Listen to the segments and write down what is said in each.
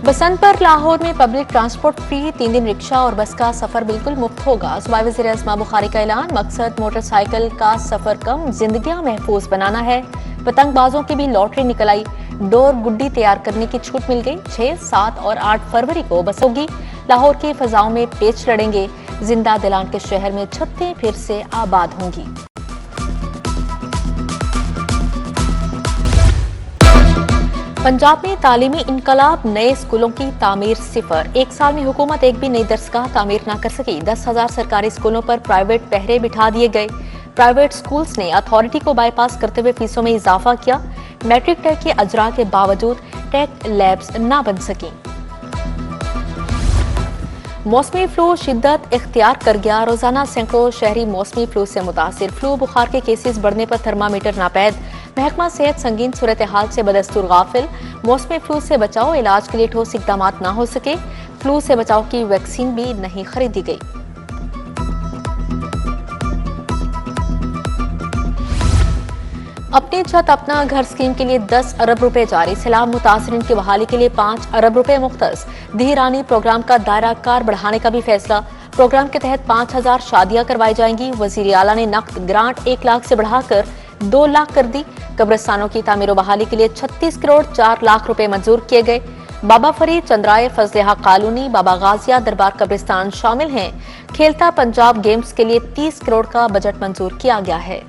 बसंत पर लाहौर में public transport free, 3 दिन रिक्शा और बस का सफर बिल्कुल मुफ्त होगा। सूबाई वज़ीर अस्मा बुखारी का ऐलान। मकसद मोटरसाइकिल का सफर कम, जिंदगियां महफूज बनाना है। पतंगबाजों की भी लॉटरी निकल आई। डोर गुड्डी तैयार करने की छूट मिल गई। 6, 7 और 8 फरवरी को बस होगी। लाहौर की फजाओं में पेच लड़ेंगे। जिंदा दिलान के शहर में छतें फिर से आबाद होंगी। पंजाब में तालीमी इनकलाब, नए स्कूलों की तामीर सिफर। 1 साल में हुकूमत एक भी नई दरसगाह तामीर न कर सकी। 10,000 सरकारी स्कूलों पर प्राइवेट पहरे बिठा दिए गए। प्राइवेट स्कूल्स ने अथॉरिटी को बाईपास करते हुए फीसों में इजाफा किया। मैट्रिक टेक के अजरा के बावजूद टेक लैब्स न बन सकी। मौसमी फ्लू शिद्दत इख्तियार कर गया। रोजाना सैकड़ों शहरी मौसमी फ्लू से मुतासिर। फ्लू बुखार के केसेस बढ़ने पर थर्मामीटर नापैद। महकमा सेहत संगीन सूरत हाल से बदस्तूर गाफिल। मौसमी फ्लू से बचाव, इलाज के लिए ठोस इकदाम न हो सके। फ्लू से बचाव की वैक्सीन भी नहीं खरीदी गई। अपनी छत अपना घर स्कीम के लिए 10 अरब रुपए जारी। सैलाब मुतासरीन की बहाली के लिए 5 अरब रुपए मुख्तस। धीरानी प्रोग्राम का दायरा कार बढ़ाने का भी फैसला। प्रोग्राम के तहत 5,000 शादियां करवाई जाएंगी। वजीर आला ने नकद ग्रांट 1 लाख से बढ़ाकर 2 लाख कर दी। कब्रिस्तानों की तामीर बहाली के लिए 36 करोड़ 4 लाख रुपए मंजूर किए गए। बाबा फरीद, चंद्राए, फजले हक कॉलोनी, बाबा गाजिया दरबार कब्रिस्तान शामिल हैं। खेलता पंजाब गेम्स के लिए 30 करोड़ का बजट मंजूर किया गया है।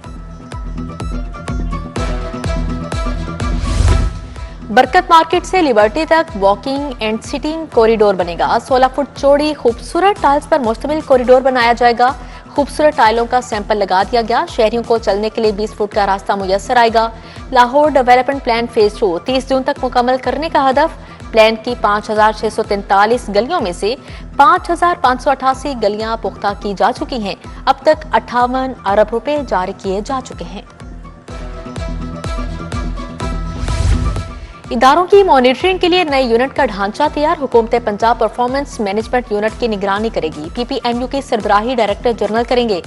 बरकत मार्केट से लिबर्टी तक वॉकिंग एंड सिटिंग कॉरिडोर बनेगा। 16 फुट चौड़ी खूबसूरत टाइल्स पर मुश्तमिल कॉरिडोर बनाया जाएगा। खूबसूरत टाइलों का सैंपल लगा दिया गया। शहरियों को चलने के लिए 20 फुट का रास्ता मुयस्सर आएगा। लाहौर डेवलपमेंट प्लान फेज 2 30 जून तक मुकम्मल करने का हदफ। प्लान की 5,643 गलियों में से 5,588 गलियां पुख्ता की जा चुकी हैं। अब तक 58 अरब रुपए जारी किए जा चुके हैं। इदारों की मॉनिटरिंग के लिए नए यूनिट का ढांचा तैयार। हुकूमत पंजाब परफॉर्मेंस मैनेजमेंट यूनिट की निगरानी करेगी। पीपीएमयू की सरबराही डायरेक्टर जनरल करेंगे।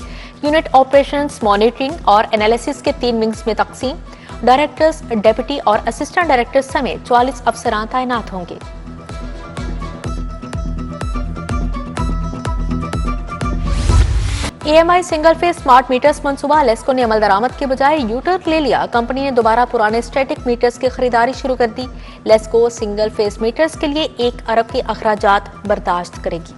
यूनिट ऑपरेशंस, मॉनिटरिंग और एनालिसिस के 3 विंग्स में तकसीम। डायरेक्टर्स, डेप्यूटी और असिस्टेंट डायरेक्टर्स समेत 44 अफसरान तैनात होंगे। EMI single phase smart meters मंसूबा। लेस्को ने अमल दरामद के बजाय यूटर्न ले लिया। कंपनी ने दोबारा पुराने स्टैटिक मीटर्स की खरीदारी शुरू कर दी। लेस्को सिंगल फेज मीटर्स के लिए 1 अरब के अखराजात बर्दाश्त करेगी।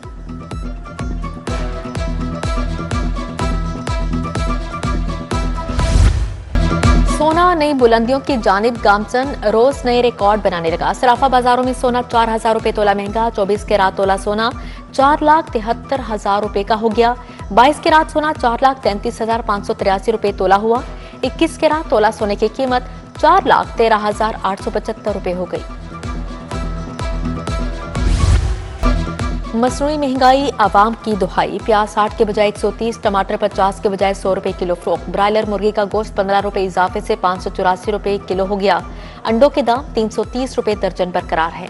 सोना नई बुलंदियों की जानिब गामचन, रोज नए रिकॉर्ड बनाने लगा। सराफा बाजारों में सोना 4,000 रुपए तोला महंगा। 24 कैरात तोला सोना 4,73,000 रुपए का हो गया। 22 कैरात सोना 4,33,583 रुपए तोला हुआ। 21 कैरात तोला सोने की कीमत 4,13,875 रुपए हो गई। मसनूई महंगाई आवाम की दुहाई। प्याज 60 के बजाय 130, टमाटर 50 के बजाय 100 रुपए किलो फरोख्त। ब्रायलर मुर्गी का गोश्त 15 रुपए इजाफे से 584 रुपए किलो हो गया। अंडों के दाम 330 रुपए दर्जन बरकरार है।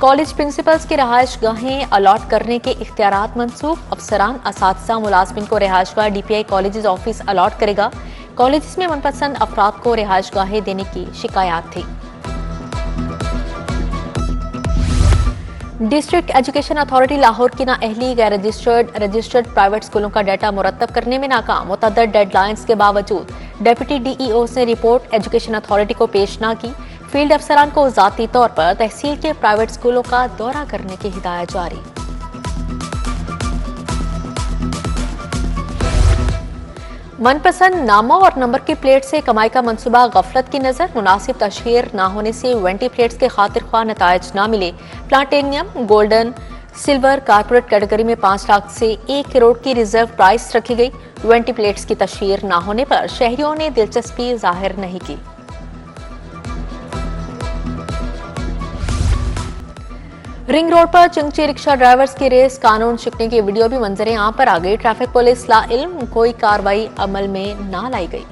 कॉलेज प्रिंसिपल्स की रहायश गाहें अलॉट करने के इख्तियारात मंसूख। अफसरान, असातिज़ा, मुलाजमिन को रिहायश गाह DPI कॉलेज ऑफिस अलॉट करेगा। कॉलेज में मनपसंद अफराद को रिहायश गाहें देने की शिकायत थी। डिस्ट्रिक्ट एजुकेशन अथॉरिटी लाहौर की नाअहली गैर रजिस्टर्ड प्राइवेट स्कूलों का डाटा मुरतब करने में नाकाम। मुतअद्दिद डेडलाइंस के बावजूद डेप्यूटी DEOs ने रिपोर्ट एजुकेशन अथॉरिटी को पेश न की। फील्ड अफसरान को ज़ाती तौर पर तहसील के प्राइवेट स्कूलों का दौरा करने की हिदायत जारी। मनपसंद नामों और नंबर की प्लेट से कमाई का मंसूबा गफलत की नजर। मुनासिब तशहीर न होने से 20 प्लेट्स के खातिर ख्वाह नतायज न मिले। Platinum, golden, silver corporate category में 5 लाख से 1 करोड़ की रिजर्व प्राइस रखी गई। 20 प्लेट्स की तशहीर न होने पर शहरियों ने दिलचस्पी जाहिर नहीं की। रिंग रोड पर चिंगची रिक्शा ड्राइवर्स की रेस, कानून शिकने की वीडियो भी मंजरें आम पर आ गई। ट्रैफिक पुलिस ला इल्म, कोई कार्रवाई अमल में ना लाई गई।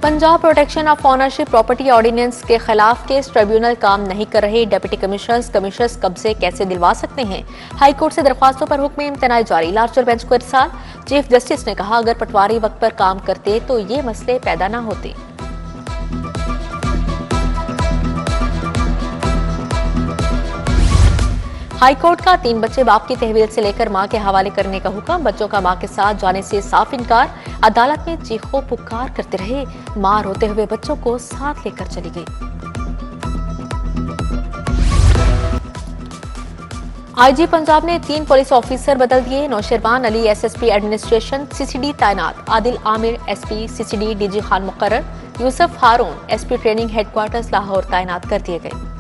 Punjab protection of ownership property ordinance के खिलाफ केस ट्रिब्यूनल काम नहीं कर रहे। डिप्टी कमिश्नर्स कब्जे कैसे दिलवा सकते हैं? हाई कोर्ट से दरख्वास्तों पर हुक्म इम्तनाई जारी। लार्जर बेंच को इरसाल। चीफ जस्टिस ने कहा, अगर पटवारी वक्त पर काम करते तो ये मसले पैदा न होते। हाईकोर्ट का 3 बच्चे बाप की तहवील से लेकर मां के हवाले करने का हुक्म। बच्चों का मां के साथ जाने से साफ इनकार। अदालत में चीखों पुकार करते रहे। मां रोते हुए बच्चों को साथ लेकर चली गई। आईजी पंजाब ने 3 पुलिस ऑफिसर बदल दिए। नौशरबान अली एसएसपी एडमिनिस्ट्रेशन सीसीडी तैनात। Adil Aamir SP CCD DG Khan मुकर्रर। यूसुफ हारून एसपी ट्रेनिंग हेडक्वार्टर्स लाहौर तैनात कर दिए गए।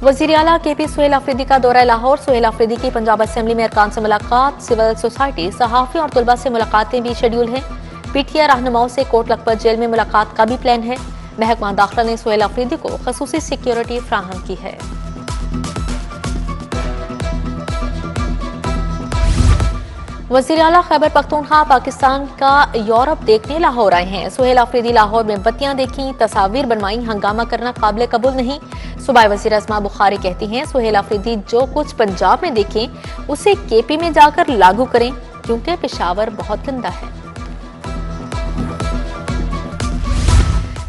वजीर आला केपी सुहेल अफरीदी का दौरा लाहौर। सुहेल अफरीदी की पंजाब असेंबली में अरकान से मुलाकात। सिविल सोसाइटी, सहाफी और तुलबा से मुलाकातें भी शेड्यूल हैं। पीटीआई रहनुमाओं से कोट लखपत जेल में मुलाकात का भी प्लान है। महकमा दाखिला ने सुहेल अफरीदी को खसूसी सिक्योरिटी फ्राहम की है। वजीर आला खैबर पख्तूनख्वा पाकिस्तान का यूरोप देखने लाहौर आए हैं। सुहेल अफरीदी लाहौर में बत्तियां देखी, तस्वीर बनवाई। हंगामा करना काबिल कबूल नहीं। सूबाई वजीर अस्मा बुखारी कहती हैं, सुहेल अफरीदी जो कुछ पंजाब में देखें उसे केपी में जाकर लागू करें, क्योंकि पेशावर बहुत गंदा है।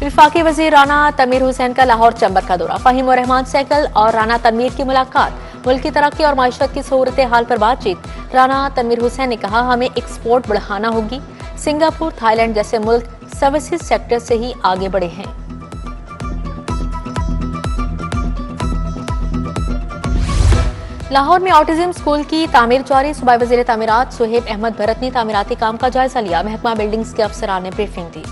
विफाकी वजीर राना तनवीर हुसैन का लाहौर चैम्बर का दौरा। फहीम और रहमान सहगल और राना तनवीर की मुलाकात। मुल्क की तरक्की और माशरत की सूरत हाल पर बातचीत। राना तनवीर हुसैन ने कहा, हमें एक्सपोर्ट बढ़ाना होगी। सिंगापुर, थाईलैंड जैसे मुल्क सर्विसेज सेक्टर से ही आगे बढ़े हैं। लाहौर में ऑटिज्म स्कूल की तामीर जारी। सूबाई वजीर तामीरात सुहेब अहमद भरत ने तामीराती काम का जायजा लिया। महकमा बिल्डिंग्स के अफसरान ने ब्रीफिंग दी।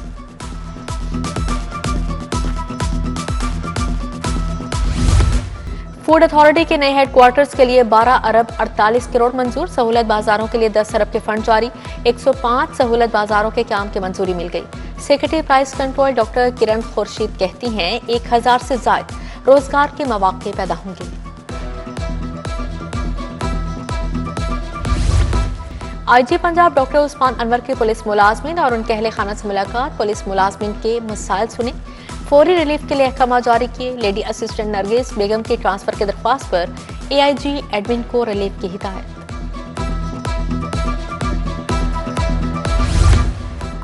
फूड अथॉरिटी के नए हेडक्वार्टर्स के लिए 12 अरब 48 करोड़ मंजूर। सहूलत बाजारों के लिए 10 अरब के फंड जारी। 105 सहूलत बाजारों के काम की मंजूरी मिल गई। सेक्रेटरी प्राइस कंट्रोल डॉक्टर किरण खुर्शीद कहती हैं, 1000 से ज्यादा रोजगार के मौके पैदा होंगे। आईजी पंजाब डॉक्टर उस्मान अनवर के पुलिस मुलाजमिन और उनके अहले खाना से मुलाकात। पुलिस मुलाजमिन के मसाइल सुने। फौरी रिलीफ के लिए अहकाम जारी किए। लेडी असिस्टेंट नरगिस बेगम की ट्रांसफर की दरख्वास्त पर एआईजी एडमिन को रिलीफ की हिदायत।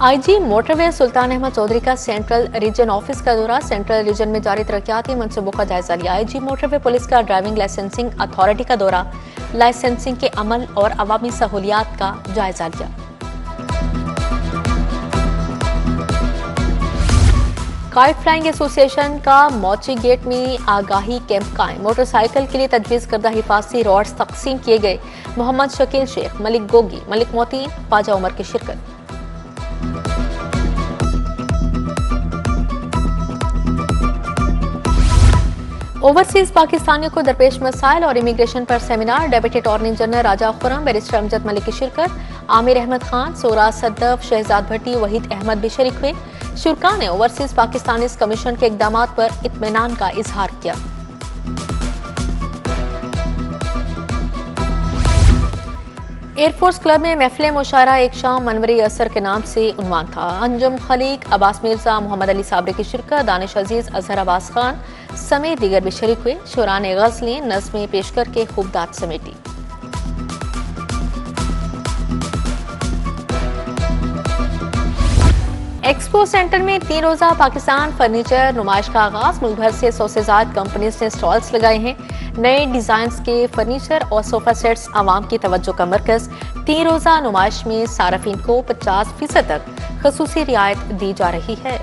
आईजी मोटरवे सुल्तान अहमद चौधरी का सेंट्रल रीजन ऑफिस का दौरा। सेंट्रल रीजन में जारी तरक्याती मंसूबों का जायजा लिया। आईजी मोटरवे पुलिस का ड्राइविंग लाइसेंसिंग अथॉरिटी का दौरा। लाइसेंसिंग के अमल और अवामी सहूलियात का जायजा लिया। काइट फ्लाइंग एसोसिएशन का मौची गेट में आगाही कैंप कायम। मोटरसाइकिल के लिए तजवीज करदा हिफाजती रॉड्स तकसीम किए गए। मोहम्मद शकील शेख, मलिक गोगी, मलिक मोतीन, ख्वाजा उमर की शिरकत। ओवरसीज पाकिस्तानियों को दरपेश मसाइल और इमिग्रेशन पर सेमिनार। डेप्यूटी अटॉर्नी जनरल राजा खुरम, बैरिस्टर अमजद मलिक की शिरकत। आमिर अहमद खान, सोरा सद्दफ, शहजाद भट्टी, वहीद अहमद भी शरीक हुए। शुरा ने ओवरसीज पाकिस्तानीज कमीशन के इकदाम पर इत्मीनान का इजहार किया। एयरफोर्स क्लब में महफिल मुशायरा एक शाम मनवरी असर के नाम से उन्वान था। अंजुम खलीक, अब्बास मिर्जा, मोहम्मद अली साबरी की शिरकत। दानिश अजीज, अजहर अब्बास खान समेत दीगर भी शरीक हुए। शुरा ने गज़लें नज़्में पेश करके खूब दाद समेटी। एक्सपो सेंटर में 3 रोजा पाकिस्तान फर्नीचर नुमाइश का आगाज। मुल्क भर से 100 से ज्यादा कंपनीज ने स्टॉल्स लगाए हैं। नए डिजाइन के फर्नीचर और सोफा सेट्स आवाम की तवज्जो का मरकज। 3 रोजा नुमाइश में सारफीन को 50% तक खसूसी रियायत दी जा रही है।